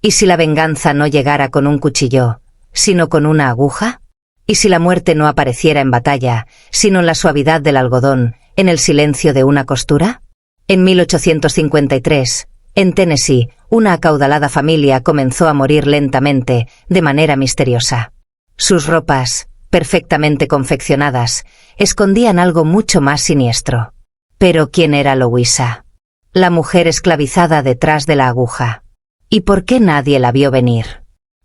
¿Y si la venganza no llegara con un cuchillo, sino con una aguja? ¿Y si la muerte no apareciera en batalla, sino en la suavidad del algodón, en el silencio de una costura? En 1853, en Tennessee, una acaudalada familia comenzó a morir lentamente, de manera misteriosa. Sus ropas, perfectamente confeccionadas, escondían algo mucho más siniestro. Pero ¿quién era Louisa? La mujer esclavizada detrás de la aguja. ¿Y por qué nadie la vio venir?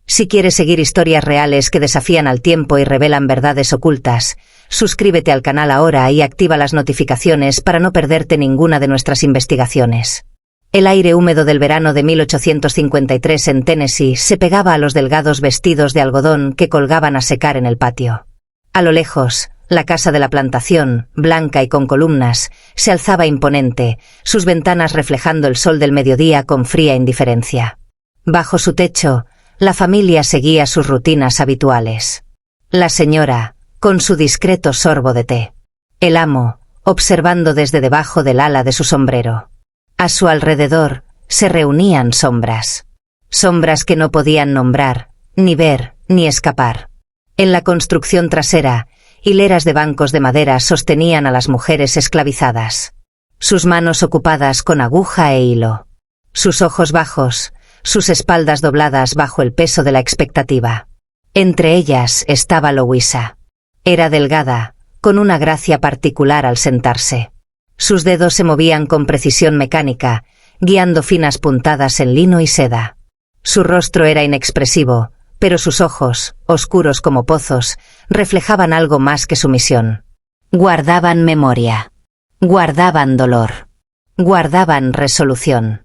Si quieres seguir historias reales que desafían al tiempo y revelan verdades ocultas, suscríbete al canal ahora y activa las notificaciones para no perderte ninguna de nuestras investigaciones. El aire húmedo del verano de 1853 en Tennessee se pegaba a los delgados vestidos de algodón que colgaban a secar en el patio. A lo lejos, la casa de la plantación, blanca y con columnas, se alzaba imponente, sus ventanas reflejando el sol del mediodía con fría indiferencia. Bajo su techo, la familia seguía sus rutinas habituales. La señora, con su discreto sorbo de té. El amo, observando desde debajo del ala de su sombrero. A su alrededor, se reunían sombras. Sombras que no podían nombrar, ni ver, ni escapar. En la construcción trasera, hileras de bancos de madera sostenían a las mujeres esclavizadas. Sus manos ocupadas con aguja e hilo. Sus ojos bajos, sus espaldas dobladas bajo el peso de la expectativa. Entre ellas estaba Louisa. Era delgada, con una gracia particular al sentarse. Sus dedos se movían con precisión mecánica, guiando finas puntadas en lino y seda. Su rostro era inexpresivo, pero sus ojos, oscuros como pozos, reflejaban algo más que sumisión. Guardaban memoria. Guardaban dolor. Guardaban resolución.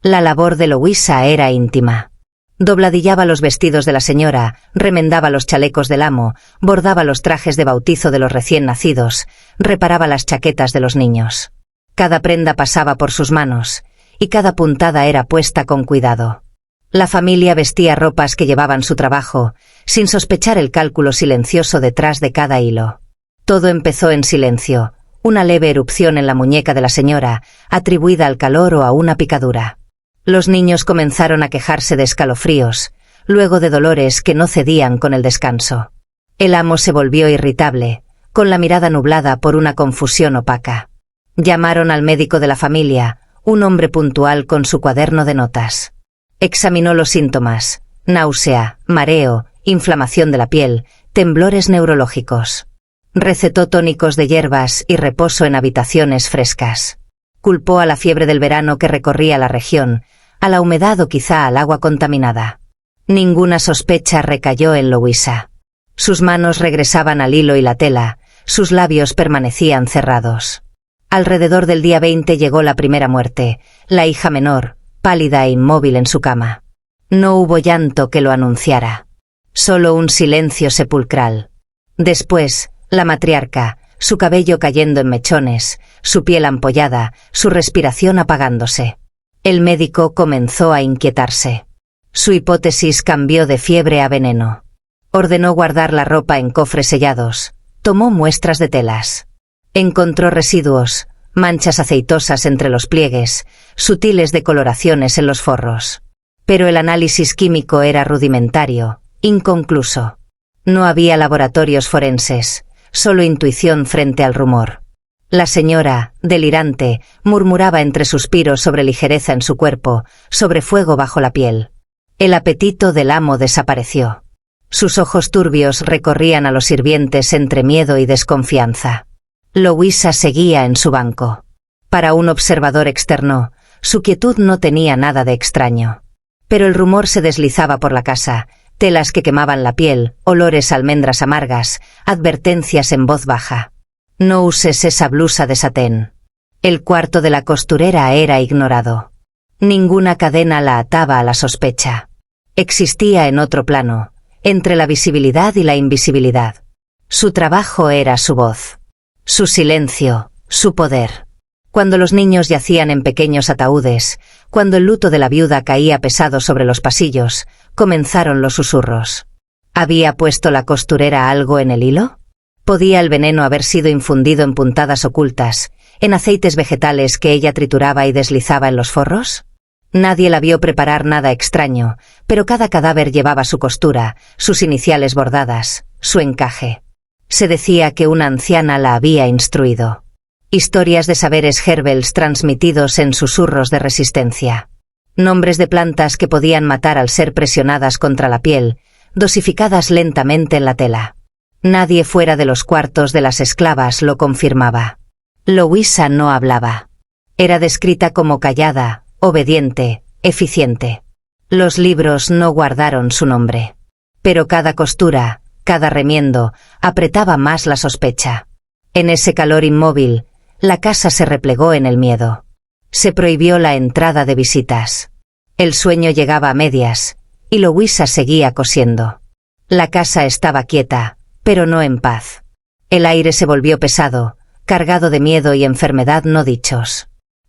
La labor de Louisa era íntima. Dobladillaba los vestidos de la señora, remendaba los chalecos del amo, bordaba los trajes de bautizo de los recién nacidos, reparaba las chaquetas de los niños. Cada prenda pasaba por sus manos, y cada puntada era puesta con cuidado. La familia vestía ropas que llevaban su trabajo, sin sospechar el cálculo silencioso detrás de cada hilo. Todo empezó en silencio, una leve erupción en la muñeca de la señora, atribuida al calor o a una picadura. Los niños comenzaron a quejarse de escalofríos, luego de dolores que no cedían con el descanso. El amo se volvió irritable, con la mirada nublada por una confusión opaca. Llamaron al médico de la familia, un hombre puntual con su cuaderno de notas. Examinó los síntomas: náusea, mareo, inflamación de la piel, temblores neurológicos. Recetó tónicos de hierbas y reposo en habitaciones frescas. Culpó a la fiebre del verano que recorría la región, a la humedad o quizá al agua contaminada. Ninguna sospecha recayó en Louisa. Sus manos regresaban al hilo y la tela, sus labios permanecían cerrados. Alrededor del día 20 llegó la primera muerte, la hija menor, pálida e inmóvil en su cama. No hubo llanto que lo anunciara. Solo un silencio sepulcral. Después, la matriarca, su cabello cayendo en mechones, su piel ampollada, su respiración apagándose. El médico comenzó a inquietarse. Su hipótesis cambió de fiebre a veneno. Ordenó guardar la ropa en cofres sellados. Tomó muestras de telas. Encontró residuos, manchas aceitosas entre los pliegues, sutiles decoloraciones en los forros. Pero el análisis químico era rudimentario, inconcluso. No había laboratorios forenses, solo intuición frente al rumor. La señora, delirante, murmuraba entre suspiros sobre ligereza en su cuerpo, sobre fuego bajo la piel. El apetito del amo desapareció. Sus ojos turbios recorrían a los sirvientes entre miedo y desconfianza. Louisa seguía en su banco. Para un observador externo, su quietud no tenía nada de extraño. Pero el rumor se deslizaba por la casa, telas que quemaban la piel, olores a almendras amargas, advertencias en voz baja. No uses esa blusa de satén. El cuarto de la costurera era ignorado. Ninguna cadena la ataba a la sospecha. Existía en otro plano, entre la visibilidad y la invisibilidad. Su trabajo era su voz. Su silencio, su poder. Cuando los niños yacían en pequeños ataúdes, cuando el luto de la viuda caía pesado sobre los pasillos, comenzaron los susurros. ¿Había puesto la costurera algo en el hilo? ¿Podía el veneno haber sido infundido en puntadas ocultas, en aceites vegetales que ella trituraba y deslizaba en los forros? Nadie la vio preparar nada extraño, pero cada cadáver llevaba su costura, sus iniciales bordadas, su encaje. Se decía que una anciana la había instruido. Historias de saberes Herbels transmitidos en susurros de resistencia. Nombres de plantas que podían matar al ser presionadas contra la piel, dosificadas lentamente en la tela. Nadie fuera de los cuartos de las esclavas lo confirmaba. Louisa no hablaba. Era descrita como callada, obediente, eficiente. Los libros no guardaron su nombre. Pero cada costura, cada remiendo, apretaba más la sospecha. En ese calor inmóvil, la casa se replegó en el miedo. Se prohibió la entrada de visitas. El sueño llegaba a medias, y Louisa seguía cosiendo. La casa estaba quieta, pero no en paz. El aire se volvió pesado, cargado de miedo y enfermedad no dichos.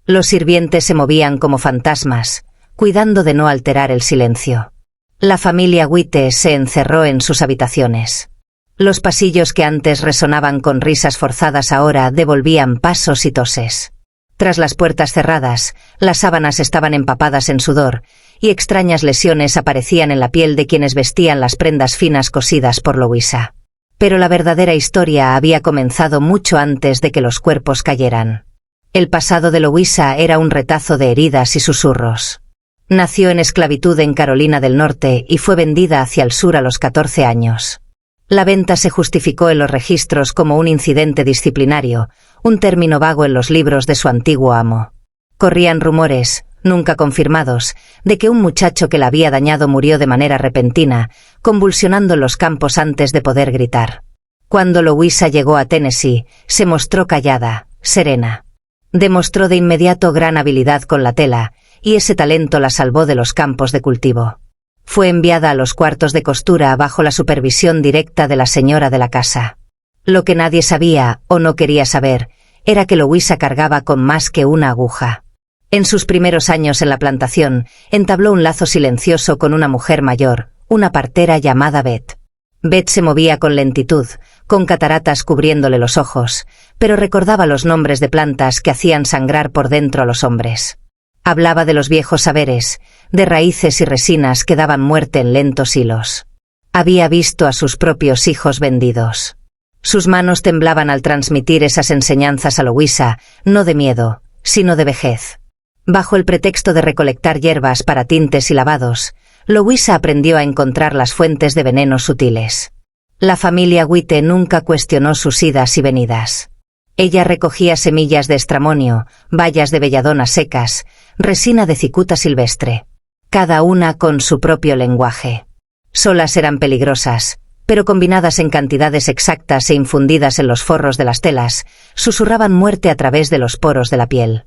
Los sirvientes se movían como fantasmas, cuidando de no alterar el silencio. La familia Witte se encerró en sus habitaciones. Los pasillos que antes resonaban con risas forzadas ahora devolvían pasos y toses. Tras las puertas cerradas, las sábanas estaban empapadas en sudor, y extrañas lesiones aparecían en la piel de quienes vestían las prendas finas cosidas por Louisa. Pero la verdadera historia había comenzado mucho antes de que los cuerpos cayeran. El pasado de Louisa era un retazo de heridas y susurros. Nació en esclavitud en Carolina del Norte y fue vendida hacia el sur a los 14 años. La venta se justificó en los registros como un incidente disciplinario, un término vago en los libros de su antiguo amo. Corrían rumores, nunca confirmados, de que un muchacho que la había dañado murió de manera repentina, convulsionando en los campos antes de poder gritar. Cuando Louisa llegó a Tennessee, se mostró callada, serena. Demostró de inmediato gran habilidad con la tela, y ese talento la salvó de los campos de cultivo. Fue enviada a los cuartos de costura bajo la supervisión directa de la señora de la casa. Lo que nadie sabía, o no quería saber, era que Louisa cargaba con más que una aguja. En sus primeros años en la plantación, entabló un lazo silencioso con una mujer mayor, una partera llamada Beth. Beth se movía con lentitud, con cataratas cubriéndole los ojos, pero recordaba los nombres de plantas que hacían sangrar por dentro a los hombres. Hablaba de los viejos saberes, de raíces y resinas que daban muerte en lentos hilos. Había visto a sus propios hijos vendidos. Sus manos temblaban al transmitir esas enseñanzas a Louisa, no de miedo, sino de vejez. Bajo el pretexto de recolectar hierbas para tintes y lavados, Louisa aprendió a encontrar las fuentes de veneno sutiles. La familia Witte nunca cuestionó sus idas y venidas. Ella recogía semillas de estramonio, bayas de belladona secas, resina de cicuta silvestre. Cada una con su propio lenguaje. Solas eran peligrosas, pero combinadas en cantidades exactas e infundidas en los forros de las telas, susurraban muerte a través de los poros de la piel.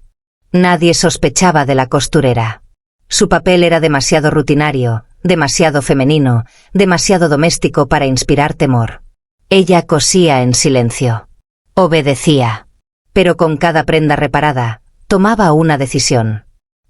Nadie sospechaba de la costurera. Su papel era demasiado rutinario, demasiado femenino, demasiado doméstico para inspirar temor. Ella cosía en silencio. Obedecía. Pero con cada prenda reparada, tomaba una decisión.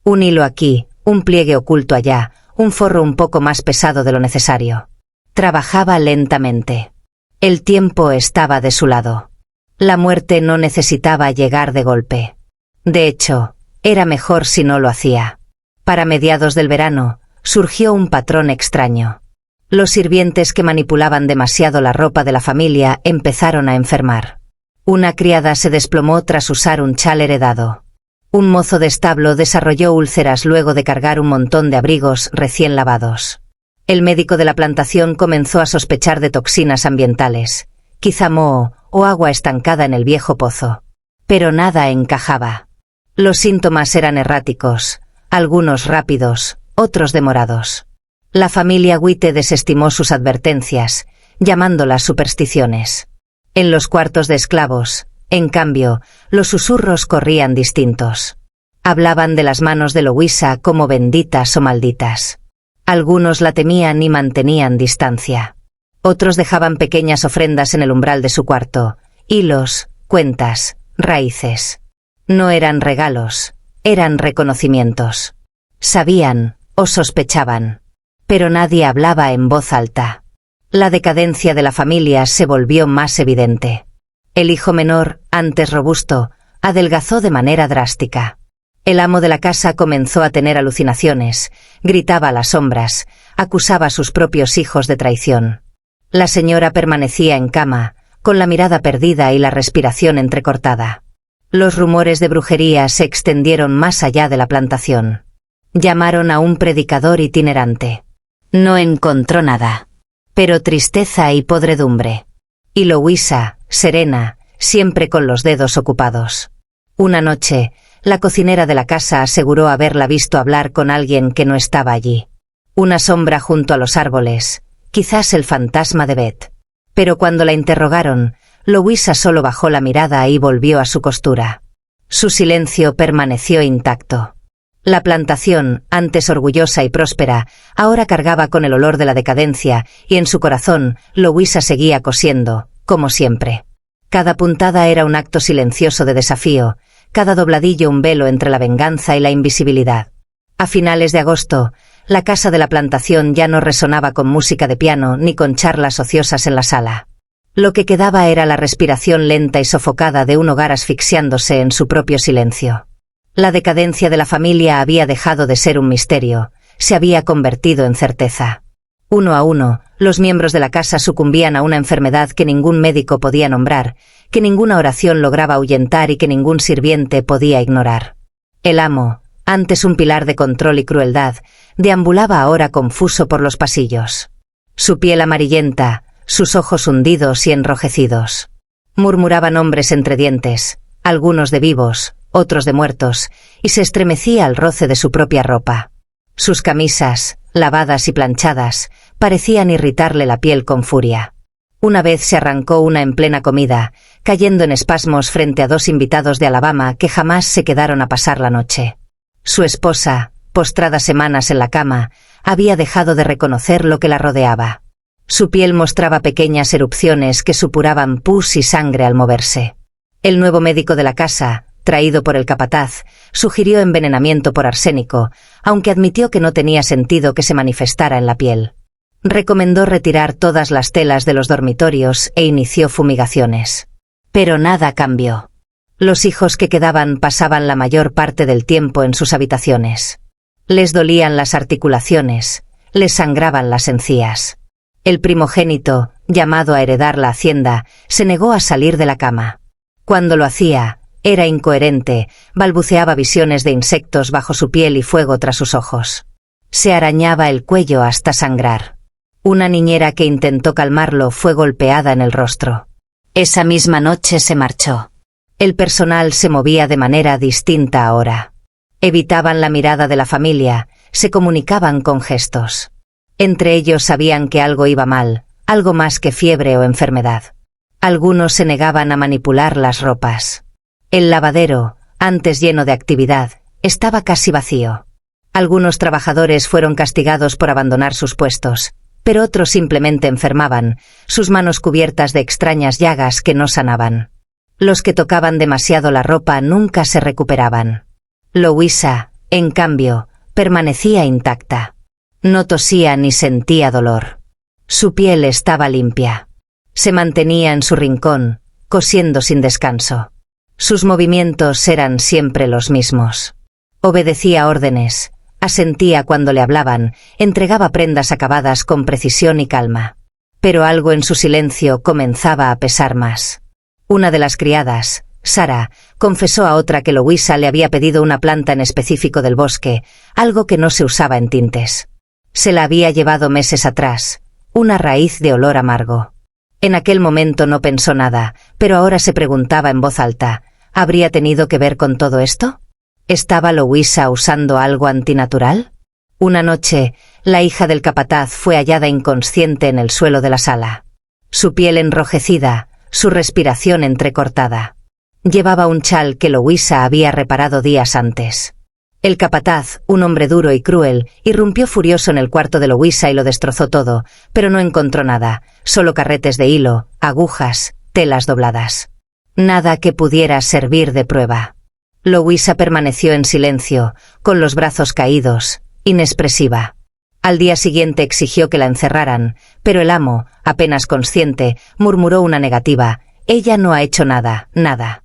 Un hilo aquí, un pliegue oculto allá, un forro un poco más pesado de lo necesario. Trabajaba lentamente. El tiempo estaba de su lado. La muerte no necesitaba llegar de golpe. De hecho, era mejor si no lo hacía. Para mediados del verano, surgió un patrón extraño. Los sirvientes que manipulaban demasiado la ropa de la familia empezaron a enfermar. Una criada se desplomó tras usar un chal heredado. Un mozo de establo desarrolló úlceras luego de cargar un montón de abrigos recién lavados. El médico de la plantación comenzó a sospechar de toxinas ambientales, quizá moho o agua estancada en el viejo pozo. Pero nada encajaba. Los síntomas eran erráticos, algunos rápidos, otros demorados. La familia Witte desestimó sus advertencias, llamándolas supersticiones. En los cuartos de esclavos, en cambio, los susurros corrían distintos. Hablaban de las manos de Louisa como benditas o malditas. Algunos la temían y mantenían distancia. Otros dejaban pequeñas ofrendas en el umbral de su cuarto, hilos, cuentas, raíces. No eran regalos, eran reconocimientos. Sabían, o sospechaban. Pero nadie hablaba en voz alta. La decadencia de la familia se volvió más evidente. El hijo menor, antes robusto, adelgazó de manera drástica. El amo de la casa comenzó a tener alucinaciones, gritaba a las sombras, acusaba a sus propios hijos de traición. La señora permanecía en cama, con la mirada perdida y la respiración entrecortada. Los rumores de brujería se extendieron más allá de la plantación. Llamaron a un predicador itinerante. No encontró nada, pero tristeza y podredumbre. Y Louisa, serena, siempre con los dedos ocupados. Una noche, la cocinera de la casa aseguró haberla visto hablar con alguien que no estaba allí. Una sombra junto a los árboles, quizás el fantasma de Beth. Pero cuando la interrogaron, Louisa solo bajó la mirada y volvió a su costura. Su silencio permaneció intacto. La plantación, antes orgullosa y próspera, ahora cargaba con el olor de la decadencia, y en su corazón, Louisa seguía cosiendo, como siempre. Cada puntada era un acto silencioso de desafío, cada dobladillo un velo entre la venganza y la invisibilidad. A finales de agosto, la casa de la plantación ya no resonaba con música de piano ni con charlas ociosas en la sala. Lo que quedaba era la respiración lenta y sofocada de un hogar asfixiándose en su propio silencio. La decadencia de la familia había dejado de ser un misterio, se había convertido en certeza. Uno a uno, los miembros de la casa sucumbían a una enfermedad que ningún médico podía nombrar, que ninguna oración lograba ahuyentar y que ningún sirviente podía ignorar. El amo, antes un pilar de control y crueldad, deambulaba ahora confuso por los pasillos. Su piel amarillenta, sus ojos hundidos y enrojecidos. Murmuraba nombres entre dientes, algunos de vivos, otros de muertos, y se estremecía al roce de su propia ropa. Sus camisas, lavadas y planchadas, parecían irritarle la piel con furia. Una vez se arrancó una en plena comida, cayendo en espasmos frente a 2 invitados de Alabama que jamás se quedaron a pasar la noche. Su esposa, postrada semanas en la cama, había dejado de reconocer lo que la rodeaba. Su piel mostraba pequeñas erupciones que supuraban pus y sangre al moverse. El nuevo médico de la casa, traído por el capataz, sugirió envenenamiento por arsénico, aunque admitió que no tenía sentido que se manifestara en la piel. Recomendó retirar todas las telas de los dormitorios e inició fumigaciones. Pero nada cambió. Los hijos que quedaban pasaban la mayor parte del tiempo en sus habitaciones. Les dolían las articulaciones, les sangraban las encías. El primogénito, llamado a heredar la hacienda, se negó a salir de la cama. Cuando lo hacía, era incoherente, balbuceaba visiones de insectos bajo su piel y fuego tras sus ojos. Se arañaba el cuello hasta sangrar. Una niñera que intentó calmarlo fue golpeada en el rostro. Esa misma noche se marchó. El personal se movía de manera distinta ahora. Evitaban la mirada de la familia, se comunicaban con gestos. Entre ellos sabían que algo iba mal, algo más que fiebre o enfermedad. Algunos se negaban a manipular las ropas. El lavadero, antes lleno de actividad, estaba casi vacío. Algunos trabajadores fueron castigados por abandonar sus puestos, pero otros simplemente enfermaban, sus manos cubiertas de extrañas llagas que no sanaban. Los que tocaban demasiado la ropa nunca se recuperaban. Louisa, en cambio, permanecía intacta. No tosía ni sentía dolor. Su piel estaba limpia. Se mantenía en su rincón, cosiendo sin descanso. Sus movimientos eran siempre los mismos. Obedecía órdenes, asentía cuando le hablaban, entregaba prendas acabadas con precisión y calma. Pero algo en su silencio comenzaba a pesar más. Una de las criadas, Sara, confesó a otra que Louisa le había pedido una planta en específico del bosque, algo que no se usaba en tintes. Se la había llevado meses atrás, una raíz de olor amargo. En aquel momento no pensó nada, pero ahora se preguntaba en voz alta, ¿habría tenido que ver con todo esto? ¿Estaba Louisa usando algo antinatural? Una noche, la hija del capataz fue hallada inconsciente en el suelo de la sala. Su piel enrojecida, su respiración entrecortada. Llevaba un chal que Louisa había reparado días antes. El capataz, un hombre duro y cruel, irrumpió furioso en el cuarto de Louisa y lo destrozó todo, pero no encontró nada, solo carretes de hilo, agujas, telas dobladas. Nada que pudiera servir de prueba. Louisa permaneció en silencio, con los brazos caídos, inexpresiva. Al día siguiente exigió que la encerraran, pero el amo, apenas consciente, murmuró una negativa. Ella no ha hecho nada, nada.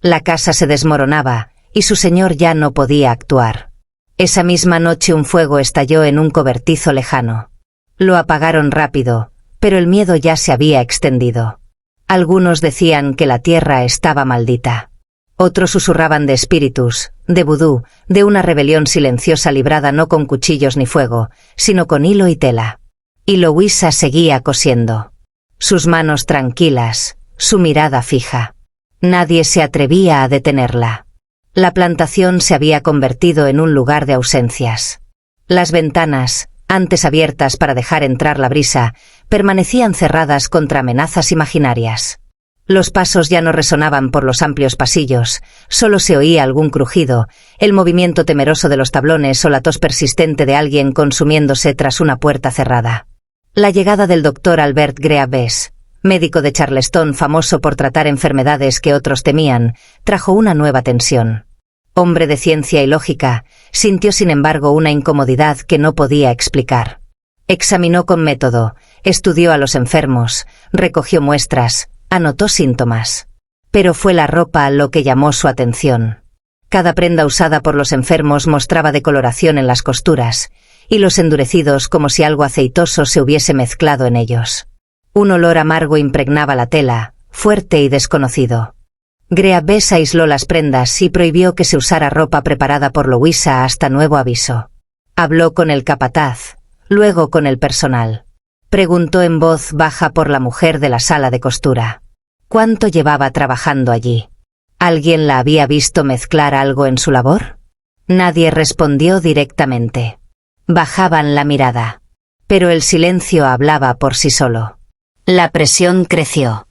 La casa se desmoronaba, y su señor ya no podía actuar. Esa misma noche un fuego estalló en un cobertizo lejano. Lo apagaron rápido, pero el miedo ya se había extendido. Algunos decían que la tierra estaba maldita. Otros susurraban de espíritus, de vudú, de una rebelión silenciosa librada no con cuchillos ni fuego, sino con hilo y tela. Y Louisa seguía cosiendo. Sus manos tranquilas, su mirada fija. Nadie se atrevía a detenerla. La plantación se había convertido en un lugar de ausencias. Las ventanas, antes abiertas para dejar entrar la brisa, permanecían cerradas contra amenazas imaginarias. Los pasos ya no resonaban por los amplios pasillos, solo se oía algún crujido, el movimiento temeroso de los tablones o la tos persistente de alguien consumiéndose tras una puerta cerrada. La llegada del doctor Albert Greaves, médico de Charleston famoso por tratar enfermedades que otros temían, trajo una nueva tensión. Hombre de ciencia y lógica, sintió sin embargo una incomodidad que no podía explicar. Examinó con método, estudió a los enfermos, recogió muestras, anotó síntomas. Pero fue la ropa lo que llamó su atención. Cada prenda usada por los enfermos mostraba decoloración en las costuras, y los endurecidos como si algo aceitoso se hubiese mezclado en ellos. Un olor amargo impregnaba la tela, fuerte y desconocido. Greaves aisló las prendas y prohibió que se usara ropa preparada por Louisa hasta nuevo aviso. Habló con el capataz, luego con el personal. Preguntó en voz baja por la mujer de la sala de costura. ¿Cuánto llevaba trabajando allí? ¿Alguien la había visto mezclar algo en su labor? Nadie respondió directamente. Bajaban la mirada. Pero el silencio hablaba por sí solo. La presión creció.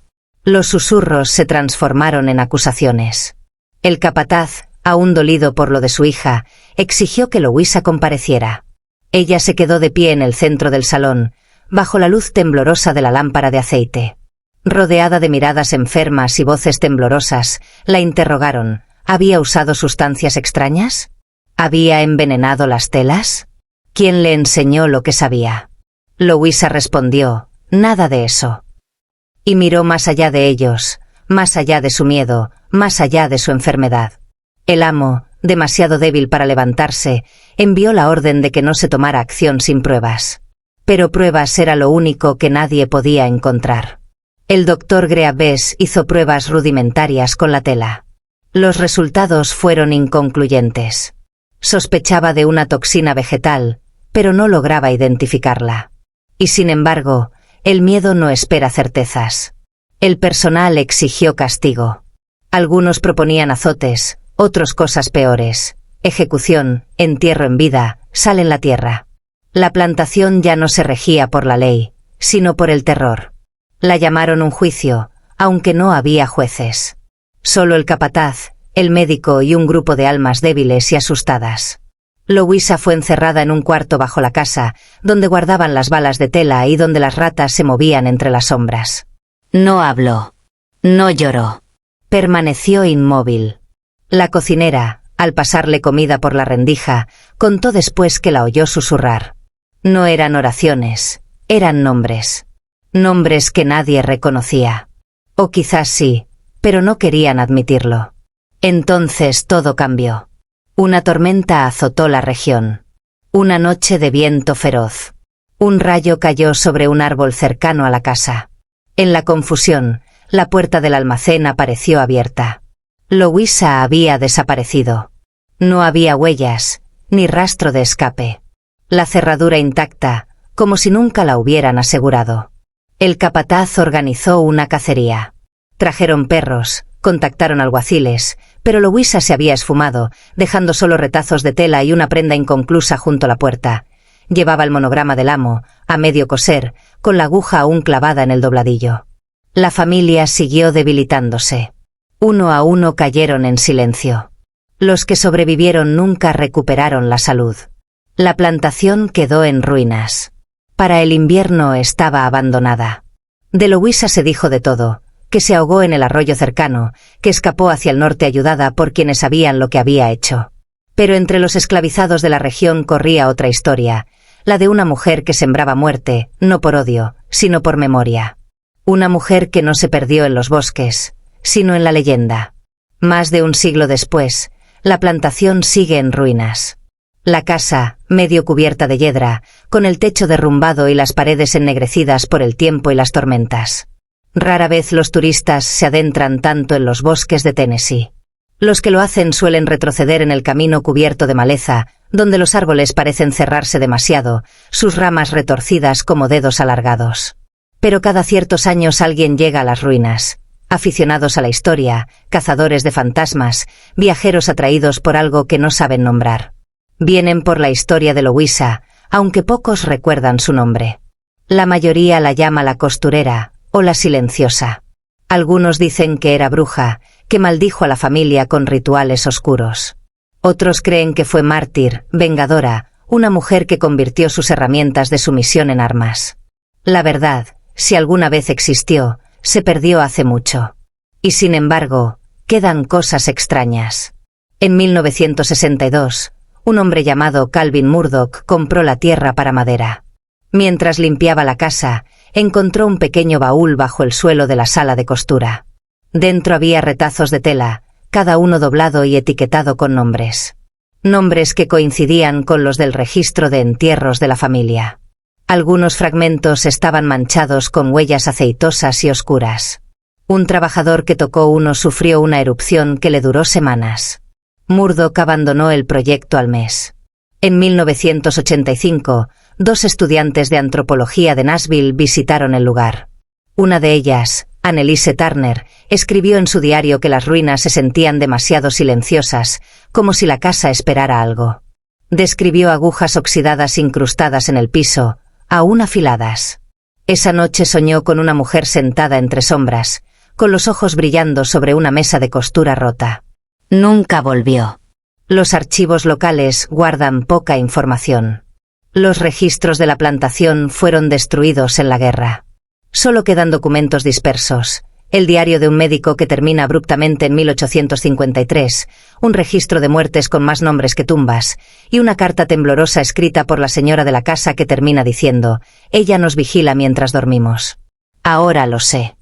Los susurros se transformaron en acusaciones. El capataz, aún dolido por lo de su hija, exigió que Louisa compareciera. Ella se quedó de pie en el centro del salón, bajo la luz temblorosa de la lámpara de aceite. Rodeada de miradas enfermas y voces temblorosas, la interrogaron. ¿Había usado sustancias extrañas? ¿Había envenenado las telas? ¿Quién le enseñó lo que sabía? Louisa respondió, nada de eso. Y miró más allá de ellos, más allá de su miedo, más allá de su enfermedad. El amo, demasiado débil para levantarse, envió la orden de que no se tomara acción sin pruebas. Pero pruebas era lo único que nadie podía encontrar. El doctor Greaves hizo pruebas rudimentarias con la tela. Los resultados fueron inconcluyentes. Sospechaba de una toxina vegetal, pero no lograba identificarla. Y sin embargo, el miedo no espera certezas. El personal exigió castigo. Algunos proponían azotes, otros cosas peores. Ejecución, entierro en vida, sal en la tierra. La plantación ya no se regía por la ley, sino por el terror. La llamaron un juicio, aunque no había jueces. Solo el capataz, el médico y un grupo de almas débiles y asustadas. Louisa fue encerrada en un cuarto bajo la casa, donde guardaban las balas de tela y donde las ratas se movían entre las sombras. No habló. No lloró. Permaneció inmóvil. La cocinera, al pasarle comida por la rendija, contó después que la oyó susurrar. No eran oraciones, eran nombres. Nombres que nadie reconocía. O quizás sí, pero no querían admitirlo. Entonces todo cambió. Una tormenta azotó la región. Una noche de viento feroz. Un rayo cayó sobre un árbol cercano a la casa. En la confusión, la puerta del almacén apareció abierta. Louisa había desaparecido. No había huellas, ni rastro de escape. La cerradura intacta, como si nunca la hubieran asegurado. El capataz organizó una cacería. Trajeron perros, contactaron alguaciles, pero Louisa se había esfumado, dejando solo retazos de tela y una prenda inconclusa junto a la puerta. Llevaba el monograma del amo, a medio coser, con la aguja aún clavada en el dobladillo. La familia siguió debilitándose. Uno a uno cayeron en silencio. Los que sobrevivieron nunca recuperaron la salud. La plantación quedó en ruinas. Para el invierno estaba abandonada. De Louisa se dijo de todo, que se ahogó en el arroyo cercano, que escapó hacia el norte ayudada por quienes sabían lo que había hecho. Pero entre los esclavizados de la región corría otra historia, la de una mujer que sembraba muerte, no por odio, sino por memoria. Una mujer que no se perdió en los bosques, sino en la leyenda. Más de un siglo después, la plantación sigue en ruinas. La casa, medio cubierta de hiedra, con el techo derrumbado y las paredes ennegrecidas por el tiempo y las tormentas. Rara vez los turistas se adentran tanto en los bosques de Tennessee. Los que lo hacen suelen retroceder en el camino cubierto de maleza, donde los árboles parecen cerrarse demasiado, sus ramas retorcidas como dedos alargados. Pero cada ciertos años alguien llega a las ruinas. Aficionados a la historia, cazadores de fantasmas, viajeros atraídos por algo que no saben nombrar. Vienen por la historia de Louisa, aunque pocos recuerdan su nombre. La mayoría la llama la costurera, o la silenciosa. Algunos dicen que era bruja, que maldijo a la familia con rituales oscuros. Otros creen que fue mártir, vengadora, una mujer que convirtió sus herramientas de sumisión en armas. La verdad, si alguna vez existió, se perdió hace mucho. Y sin embargo, quedan cosas extrañas. En 1962, un hombre llamado Calvin Murdoch compró la tierra para madera. Mientras limpiaba la casa, encontró un pequeño baúl bajo el suelo de la sala de costura. Dentro había retazos de tela, cada uno doblado y etiquetado con nombres. Nombres que coincidían con los del registro de entierros de la familia. Algunos fragmentos estaban manchados con huellas aceitosas y oscuras. Un trabajador que tocó uno sufrió una erupción que le duró semanas. Murdoch abandonó el proyecto al mes. En 1985, 2 estudiantes de antropología de Nashville visitaron el lugar. Una de ellas, Anneliese Turner, escribió en su diario que las ruinas se sentían demasiado silenciosas, como si la casa esperara algo. Describió agujas oxidadas incrustadas en el piso, aún afiladas. Esa noche soñó con una mujer sentada entre sombras, con los ojos brillando sobre una mesa de costura rota. Nunca volvió. Los archivos locales guardan poca información. Los registros de la plantación fueron destruidos en la guerra. Solo quedan documentos dispersos, el diario de un médico que termina abruptamente en 1853, un registro de muertes con más nombres que tumbas, y una carta temblorosa escrita por la señora de la casa que termina diciendo: «Ella nos vigila mientras dormimos». Ahora lo sé.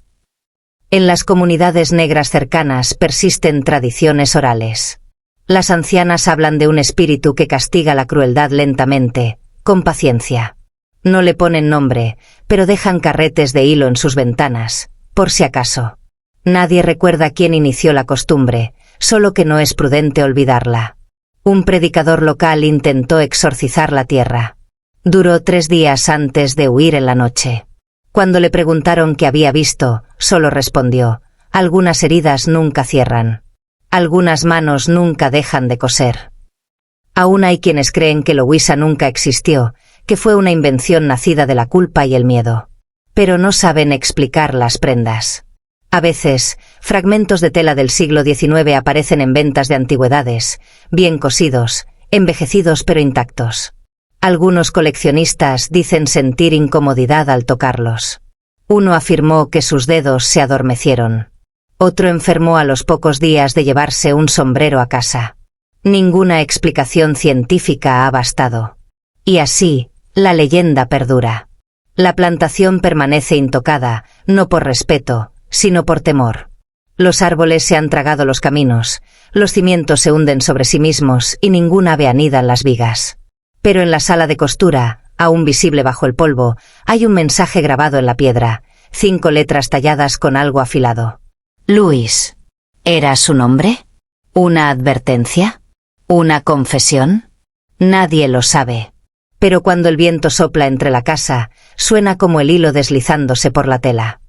En las comunidades negras cercanas persisten tradiciones orales. Las ancianas hablan de un espíritu que castiga la crueldad lentamente, con paciencia. No le ponen nombre, pero dejan carretes de hilo en sus ventanas, por si acaso. Nadie recuerda quién inició la costumbre, solo que no es prudente olvidarla. Un predicador local intentó exorcizar la tierra. Duró 3 días antes de huir en la noche. Cuando le preguntaron qué había visto, solo respondió: «Algunas heridas nunca cierran. Algunas manos nunca dejan de coser». Aún hay quienes creen que Louisa nunca existió, que fue una invención nacida de la culpa y el miedo. Pero no saben explicar las prendas. A veces, fragmentos de tela del siglo XIX aparecen en ventas de antigüedades, bien cosidos, envejecidos pero intactos. Algunos coleccionistas dicen sentir incomodidad al tocarlos. Uno afirmó que sus dedos se adormecieron. Otro enfermó a los pocos días de llevarse un sombrero a casa. Ninguna explicación científica ha bastado. Y así, la leyenda perdura. La plantación permanece intocada, no por respeto, sino por temor. Los árboles se han tragado los caminos, los cimientos se hunden sobre sí mismos y ningún ave anida en las vigas. Pero en la sala de costura, aún visible bajo el polvo, hay un mensaje grabado en la piedra, 5 letras talladas con algo afilado. Luis. ¿Era su nombre? ¿Una advertencia? ¿Una confesión? Nadie lo sabe. Pero cuando el viento sopla entre la casa, suena como el hilo deslizándose por la tela.